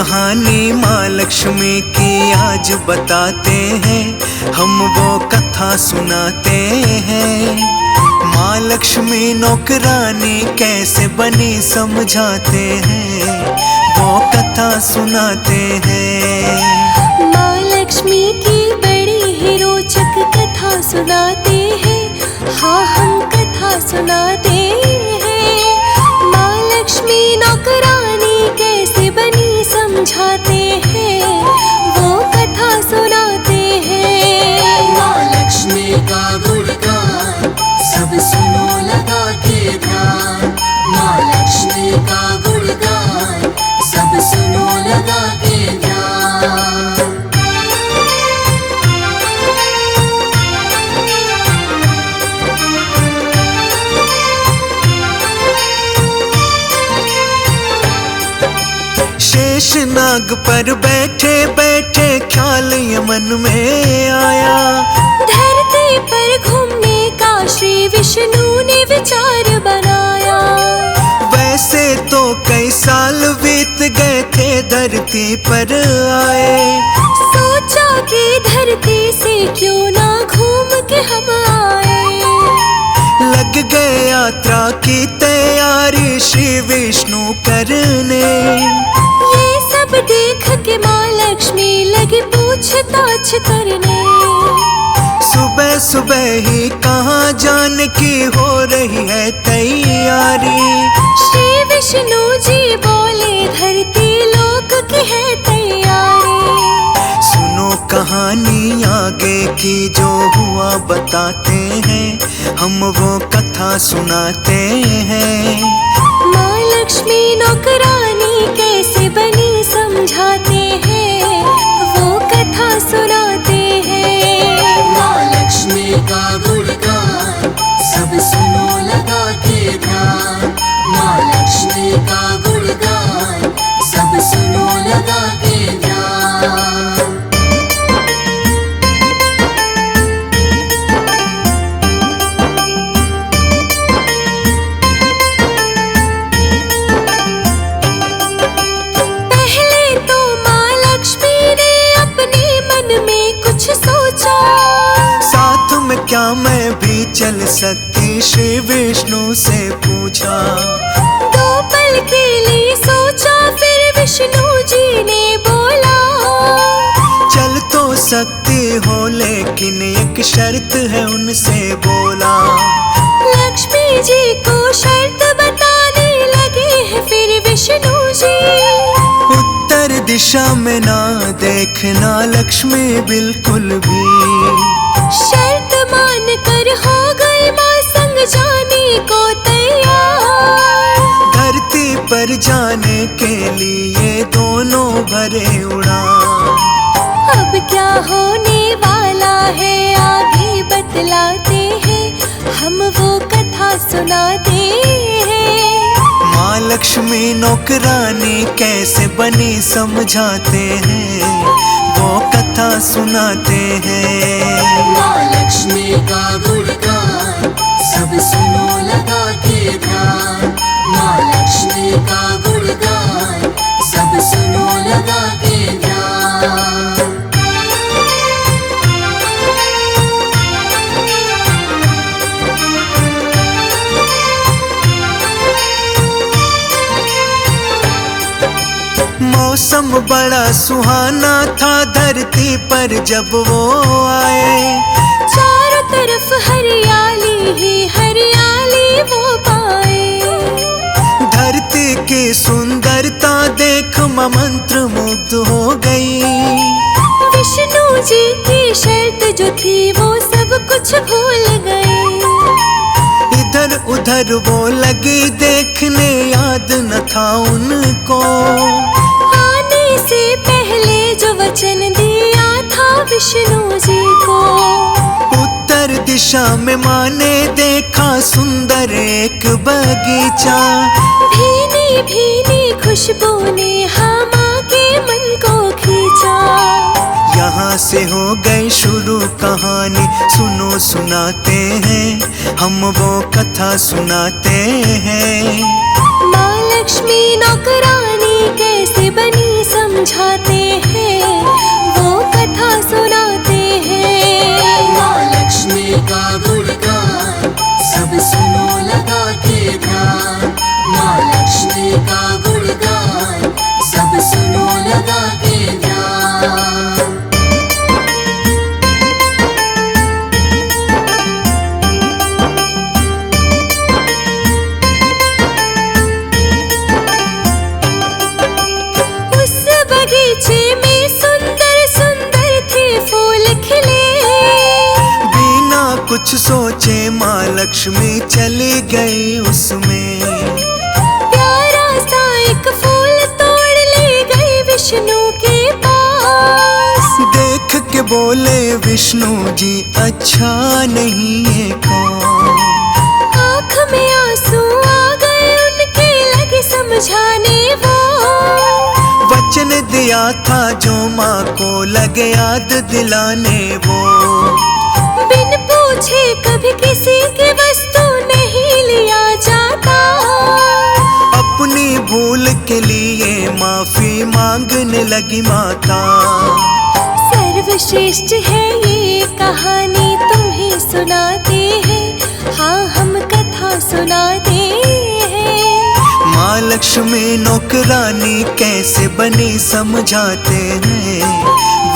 कहानी माँ लक्ष्मी की आज बताते हैं, हम वो कथा सुनाते हैं। माँ लक्ष्मी नौकरानी कैसे बनी समझाते हैं, वो कथा सुनाते हैं। माँ लक्ष्मी की बड़ी ही रोचक कथा सुनाते हैं, हाँ हम कथा सुनाते हैं। माँ लक्ष्मी नौकरानी कैसे बनी समझाते हैं, वो कथा सुनाते हैं। माँ लक्ष्मी का गुणगान सब सुनो लगा के ध्यान, माँ लक्ष्मी का गुणगान सब सुनो लगा के ध्यान। शेषनाग पर बैठे बैठे ख्याल ये मन में आया, धरती पर घूमने का श्री विष्णु ने विचार बनाया। वैसे तो कई साल बीत गए थे धरती पर आए, सोचा कि धरती से क्यों ना घूम के हम आए। लग गए यात्रा की तैयारी श्री विष्णु करने। ये सब देख के माँ लक्ष्मी लगी पूछताछ करने। सुबह सुबह ही कहाँ जाने की हो रही है तैयारी, श्री विष्णु जी बोले धरती लोक की है तैयारी। सुनो कहानी आगे की जो हुआ बताते हैं, हम वो कथा सुनाते हैं। माँ लक्ष्मी नौकरानी कैसे बनी समझाते हैं, वो कथा सुनाते हैं। माँ लक्ष्मी का गुणगान सब सुनो लगा के ध्यान, माँ लक्ष्मी का गुणगान सब सुनो लगा के ध्यान। साथ में क्या मैं भी चल सकती, श्री विष्णु से पूछा। दो पल के लिए सोचा, फिर विष्णु जी ने बोला। चल तो सकती हो लेकिन एक शर्त है उनसे बोला। लक्ष्मी जी को शर्त बताने लगे हैं फिर विष्णु जी। उत्तर दिशा में ना देखना लक्ष्मी बिल्कुल भी, शर्त मान कर हो गई माँ संग जाने को तैयार। धरती पर जाने के लिए दोनों भरे उड़ान। अब क्या होने वाला है आगे बतलाते हैं, हम वो कथा सुनाते हैं। माँ लक्ष्मी नौकरानी कैसे बनी समझाते हैं, वो कथा सुनाते हैं। माँ लक्ष्मी का गुणगान सब सुनो लगा के ध्यान, माँ लक्ष्मी का गुणगान सब सुनो लगा के ध्यान। मौसम बड़ा सुहाना था धरती पर जब वो आए, चारों तरफ हरियाली ही हरियाली वो पाए। धरती की सुंदरता देख माँ मंत्र मुग्ध हो गई। विष्णु जी की शर्त जो थी वो सब कुछ भूल गए। इधर उधर वो लगी देखने, याद न था उनको आने से पहले जो वचन दिया था विष्णु जी को। उत्तर दिशा में माँ ने देखा सुंदर एक बगीचा, भीनी भीनी खुशबू ने हाँ माँ के मन को खींचा। यहाँ से हो गई शुरू कहानी, सुनो सुनाते हैं, हम वो कथा सुनाते हैं। माँ लक्ष्मी नौकरानी कैसे बनी समझ समझाते हैं, वो कथा सुनाते हैं। माँ लक्ष्मी का गुणगान सब सुनो लगा के ध्यान। माँ लक्ष्मी का गुणगान सब सुनो लगा के ध्यान। उस बगीचे में सुंदर सुंदर थे फूल खिले, बिना कुछ सोचे माँ लक्ष्मी चली गई उसमें। प्यारा सा एक फूल तोड़ ले गई विष्णु के पास। देख के बोले विष्णु जी अच्छा नहीं ये कौन। आँख में आंसू आ गए उनके, लगे समझाने वो। वचन दिया था जो माँ को लगे याद दिलाने वो। बिन पूछे कभी किसी की वस्तु नहीं लिया जाता। अपनी भूल के लिए माफी मांगने लगी माता। सर्वश्रेष्ठ है ये कहानी, तुम्हें सुनाते हैं, हाँ हम कथा सुनाते हैं। माँ लक्ष्मी नौकरानी कैसे बनी समझाते हैं,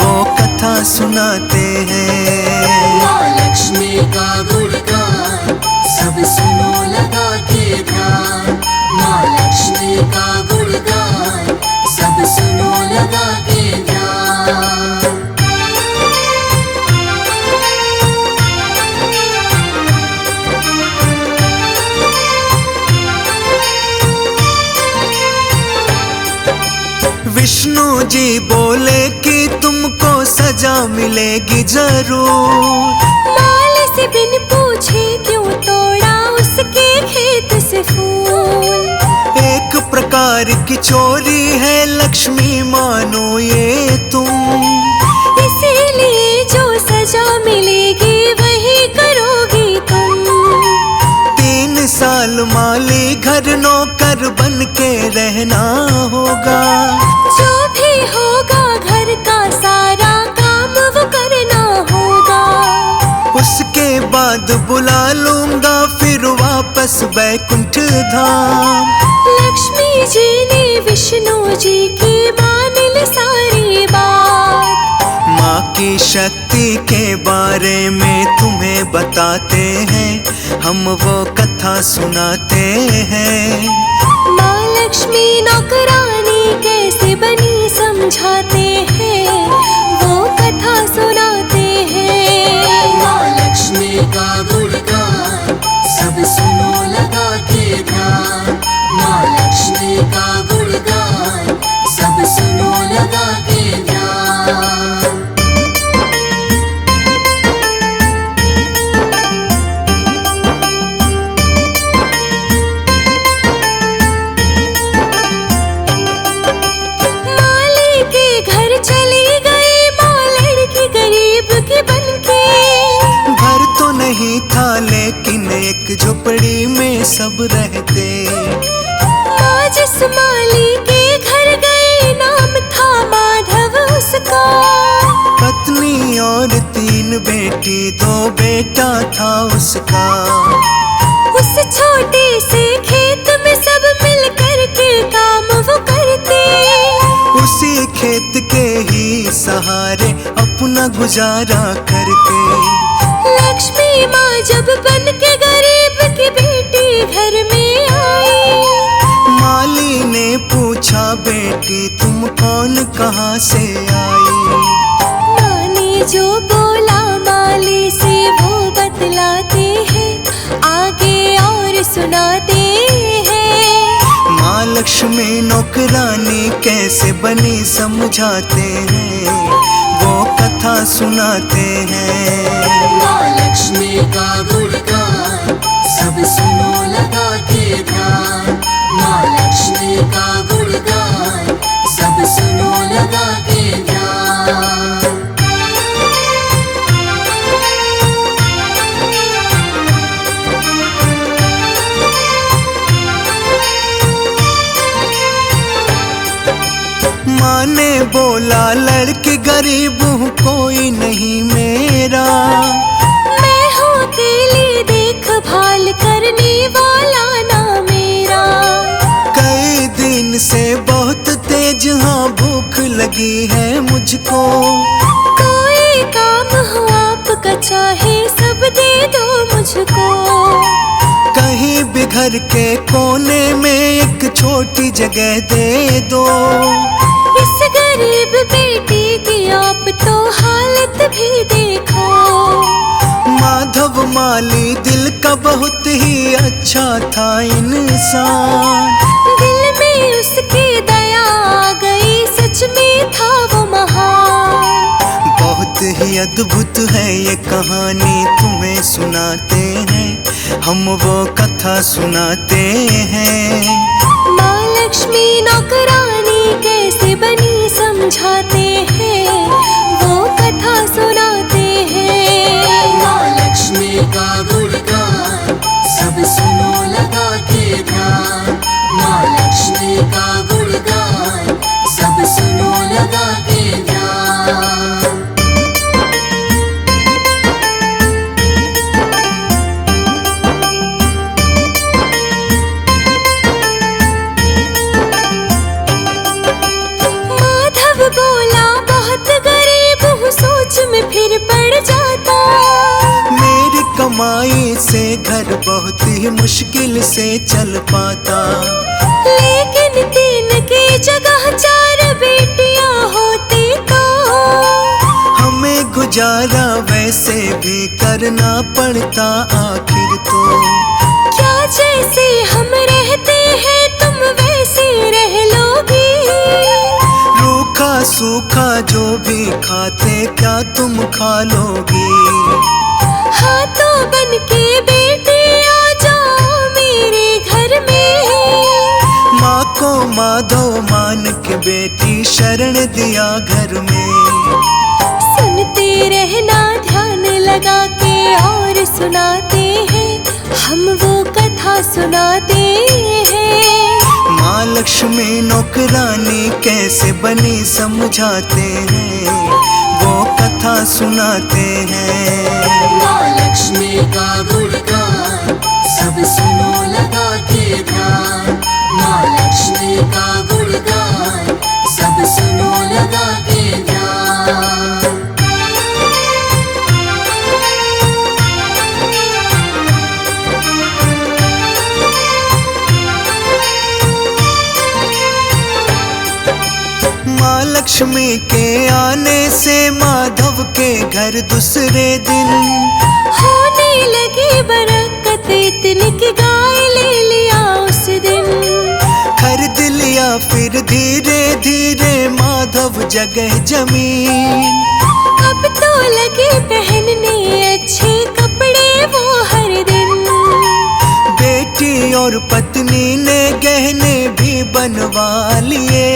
वो कथा सुनाते हैं। माँ लक्ष्मी का गुणगान सब सुनो लगा के ध्यान। माँ लक्ष्मी का गुणगान सब सुनो लगा के ध्यान। विष्णु जी बोले कि तुमको सजा मिलेगी जरूर। माल से बिन पूछे क्यों तोड़ा उसके खेत से फूल। एक प्रकार की चोरी है लक्ष्मी मानो ये तुम। इसीलिए जो सजा मिलेगी वही करोगी तुम। 3 साल माली घर नौकर बन के रहना होगा। जो भी होगा घर का सारा काम वो करना होगा। उसके बाद बुला लूंगा फिर वापस बैकुंठ धाम। लक्ष्मी जी ने विष्णु जी की मान ली सारी बात। माँ की शक्ति के बारे में तुम्हें बताते हैं, हम वो कथा सुनाते हैं। माँ लक्ष्मी नौकरानी कैसे बनी समझाते हैं, वो कथा सुनाते हैं। माँ लक्ष्मी का गुणगान सब सुनो लगा के ध्यान। माँ लक्ष्मी का गुणगान सब सुनो लगा के ध्यान। माली के घर चली गई माँ लड़की गरीब की बनके। घर तो नहीं था लेकिन एक झोपड़ी में सब रहते। माँ जिस माली के घर गई नाम था माधव उसका। पत्नी और 3 बेटी 2 बेटा था उसका। उस छोटे से खेत में सब मिल कर के काम वो करते। उसी खेत के ही सहारे अपना गुजारा करते। लक्ष्मी माँ जब बन के गरीब की बेटी घर में आई। माली ने पूछा बेटी तुम कौन कहाँ से आई। माँ ने जो बोला माली से वो बतलाते हैं, आगे और सुनाते हैं। माँ लक्ष्मी नौकरानी कैसे बनी समझाते हैं, वो कथा सुनाते हैं। माँ लक्ष्मी का गुणगान सब सुनो लगा के ध्यान। माँ लक्ष्मी का गुणगान सब सुनो लगा के ध्यान। माँ ने बोला लड़के गरीब हूँ कोई नहीं मेरा, मैं हूँ अकेली देखभाल करने वाला ना मेरा। कई दिन से बहुत तेज हाँ भूख लगी है मुझको, कोई काम हो आपका चाहे सब दे दो मुझको। कहीं भी घर के कोने में एक छोटी जगह दे दो, इस गरीब बेटी की आप तो हालत भी देखो। माधव माली दिल का बहुत ही अच्छा था इंसान, दिल में उसकी दया आ गई, सच में था वो महान। बहुत ही अद्भुत है ये कहानी तुम्हें सुनाते हैं, हम वो कथा सुनाते हैं। माँ लक्ष्मी नौकरानी कैसे बनी समझाते हैं, वो कथा सुनाते हैं। माँ लक्ष्मी का गुणगान सब सुनो लगा के ध्यान, माँ लक्ष्मी का गुणगान सब सुनो लगा के ध्यान। माधव बोला बहुत गरीब हूँ, सोच में फिर पड़ जाता। मेरी कमाई से घर बहुत ही मुश्किल से चल पाता, लेकिन तीन की जगह चार बेटियां होती तो हमें गुजारा वैसे भी करना पड़ता आखिर तो। क्या जैसे हम रहते हैं तुम वैसे रह लोगी, रूखा सूखा जो भी खाते क्या तुम खा लोगी। हाथों बन के बेटी आ जाओ मेरे घर में। माँ को माधव मान के बेटी शरण दिया घर में, सुनते रहना ध्यान लगा के और सुनाते हैं, हम वो कथा सुनाते हैं। माँ लक्ष्मी नौकरानी कैसे बनी समझाते हैं, वो कथा सुनाते हैं। माँ लक्ष्मी का गुणगान सब सुनो लगा के ध्यान, माँ लक्ष्मी का गुणगान सब सुनो लगा के ध्यान। माँ लक्ष्मी के आने से माधव के घर दूसरे दिन होने लगी बरकत इतनी कि गाय ले लिया उस दिन। खरीद लिया फिर धीरे धीरे माधव जगह जमीन, अब तो लगे पहनने अच्छे कपड़े वो हर दिन। बेटी और पत्नी ने गहने भी बनवा लिए,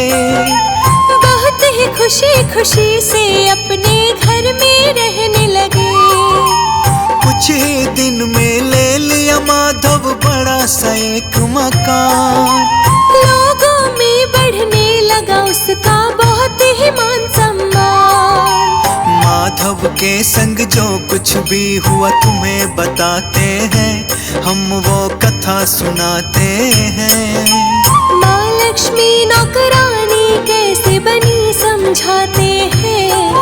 बहुत ही खुशी खुशी से अपने घर में रहने लगे। कुछ ही दिन में ले लिया माधव बड़ा सा एक मकान, लोगों में बढ़ने लगा उसका बहुत ही मान सम्मान। माधव के संग जो कुछ भी हुआ तुम्हें बताते हैं, हम वो कथा सुनाते हैं। माँ लक्ष्मी नौकरानी कैसे बनी समझाते हैं,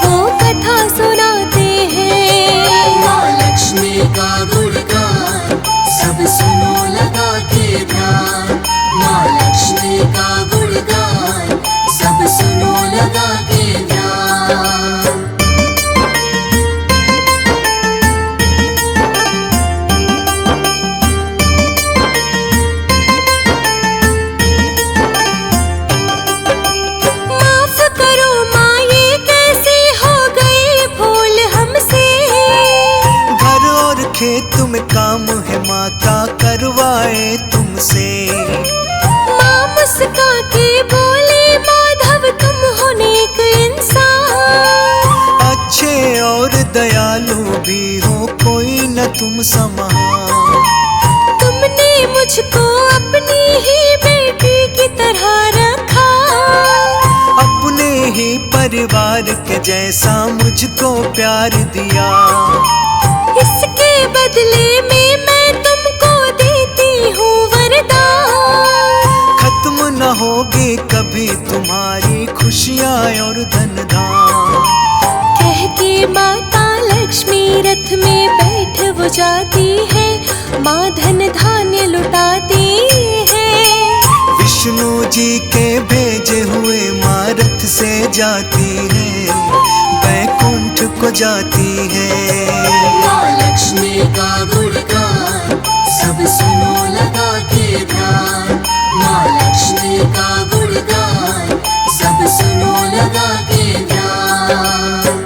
वो कथा सुनाते हैं। माँ लक्ष्मी का गुणगान सब सुनो लगा के ध्यान, माँ लक्ष्मी का गुणगान सब सुनो लगा के ध्यान। माफ करो माँ ये कैसे हो गई भूल हमसे, घर और खेत में काम है माँ का करवाए तुमसे। माँ मुस्का के बोले माधव तुम हो नेक इंसान, अच्छे और दयालु भी हो कोई न तुम समान। तुमने मुझको अपनी ही बेटी की तरह रखा, ही परिवार के जैसा मुझको प्यार दिया। इसके बदले में मैं तुमको देती हूँ वरदान। खत्म न होगी कभी तुम्हारी खुशियाँ और धन धाम। कह के माता लक्ष्मी रथ में बैठ वो जाती है, माँ धन धान्य लुटाती है। विष्णु जी के भेजे हुए माँ रथ से जाती है, वैकुंठ को जाती है। माँ लक्ष्मी का गुणगान सब सुनो लगा के ध्यान। माँ लक्ष्मी का गुणगान सब सुनो लगा के ध्यान।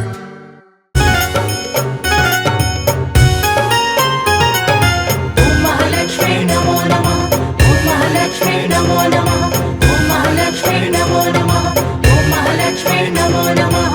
ओम महालक्ष्मी नमो नमः, ओम महालक्ष्मी नमो नमः, ओम महालक्ष्मी नमो नमः, ओम महालक्ष्मी नमो नमः।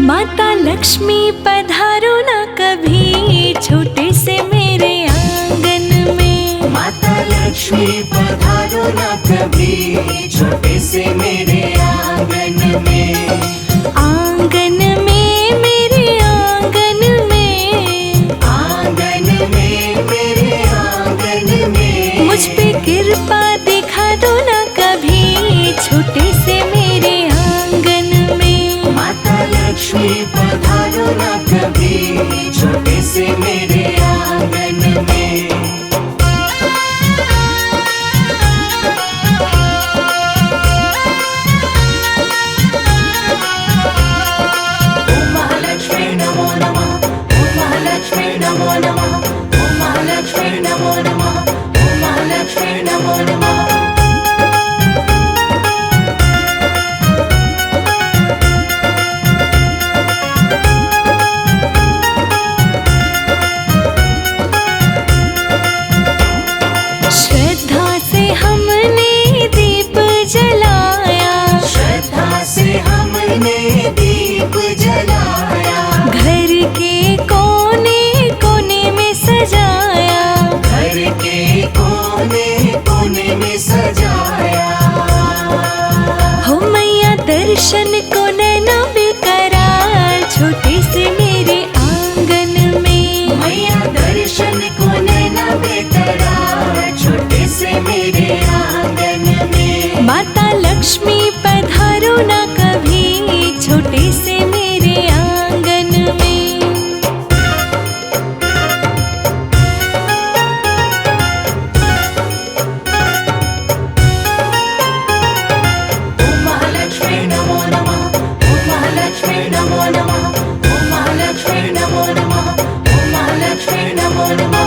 माता लक्ष्मी पधारो ना कभी छोटे से मेरे आंगन में। माता लक्ष्मी पधारो ना कभी छोटे से मेरे आंगन में। आंगन में मेरे आंगन में, आंगन में मेरे आंगन में। मुझ पे कृपा दिखा दो ना कभी छोटे से मेरे आंगन में। माता लक्ष्मी पधारो ना कभी छोटे से मेरे आंगन में। ओम महालक्ष्मी नमो नमः, ओम महालक्ष्मी नमो नमः, ओम महालक्ष्मी नमो नमः, ओम महालक्ष्मी नमो नमः। श्रद्धा से हमने दीप जलाया, श्रद्धा से हमने दीप जलाया। घर के कोने कोने में सजाया, घर के कोने कोने में सजाया। हो मैया दर्शन को नैना बेकरार छोटे से मेरे आंगन में। मैया दर्शन को नैना बेकरार छोटे से मेरे आंगन में। माता लक्ष्मी पधारो ना कभी छोटे से मेरे आंगन में। ओम महालक्ष्मी नमो नमः, ओम महालक्ष्मी नमो नमः, ओम महालक्ष्मी नमो नमः, ओम महालक्ष्मी नमो नमः।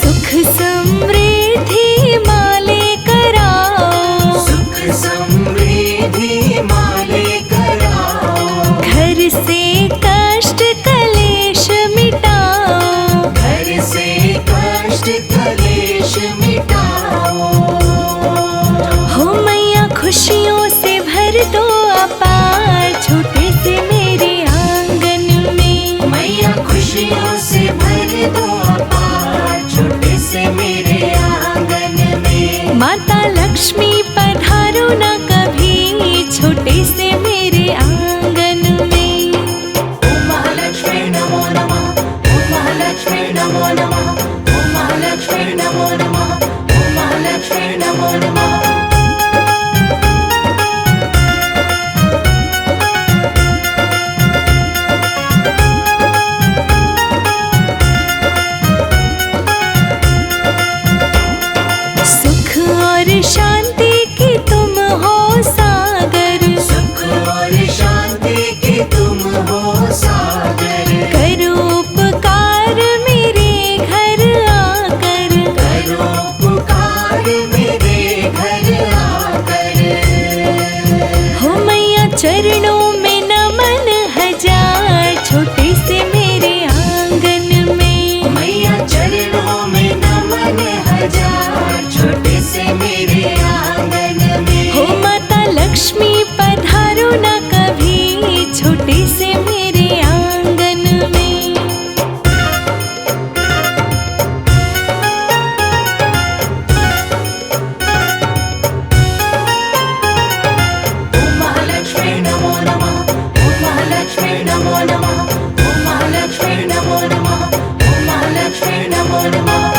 सुख समृद्धि माले कराओ, सुख समृद्धि माले कराओ। घर से कष्ट कलेश मिटाओ, घर से कष्ट कलेश मिटाओ। हो मैया खुशियों से भर दो अपार छोटे से मेरे आंगन में। मैया खुशियों से भर दो अपार छोटे से मेरे आंगन में। माता लक्ष्मी पधारो ना कभी छोटे से मेरे आंगन में। ओम महालक्ष्मी नमो नमः, ओम महालक्ष्मी नमो नमः, ओम महालक्ष्मी नमो नमः, ओम महालक्ष्मी नमो नमः। सुख और शांति की तुम हो सागर, सुख और शांति की तुम हो सागर। करो उपकार मेरे घर आकर, करो पुकार मेरे घर आकर। हो मैया चरणों में नमन हजार छोटे से मेरे आंगन में। मैया चरणों में नमन हजार छोटे से मेरे आंगन में। हो माता लक्ष्मी नमो नमः। ओम महालक्ष्मी नमो नमः। ओम महालक्ष्मी नमो नमः।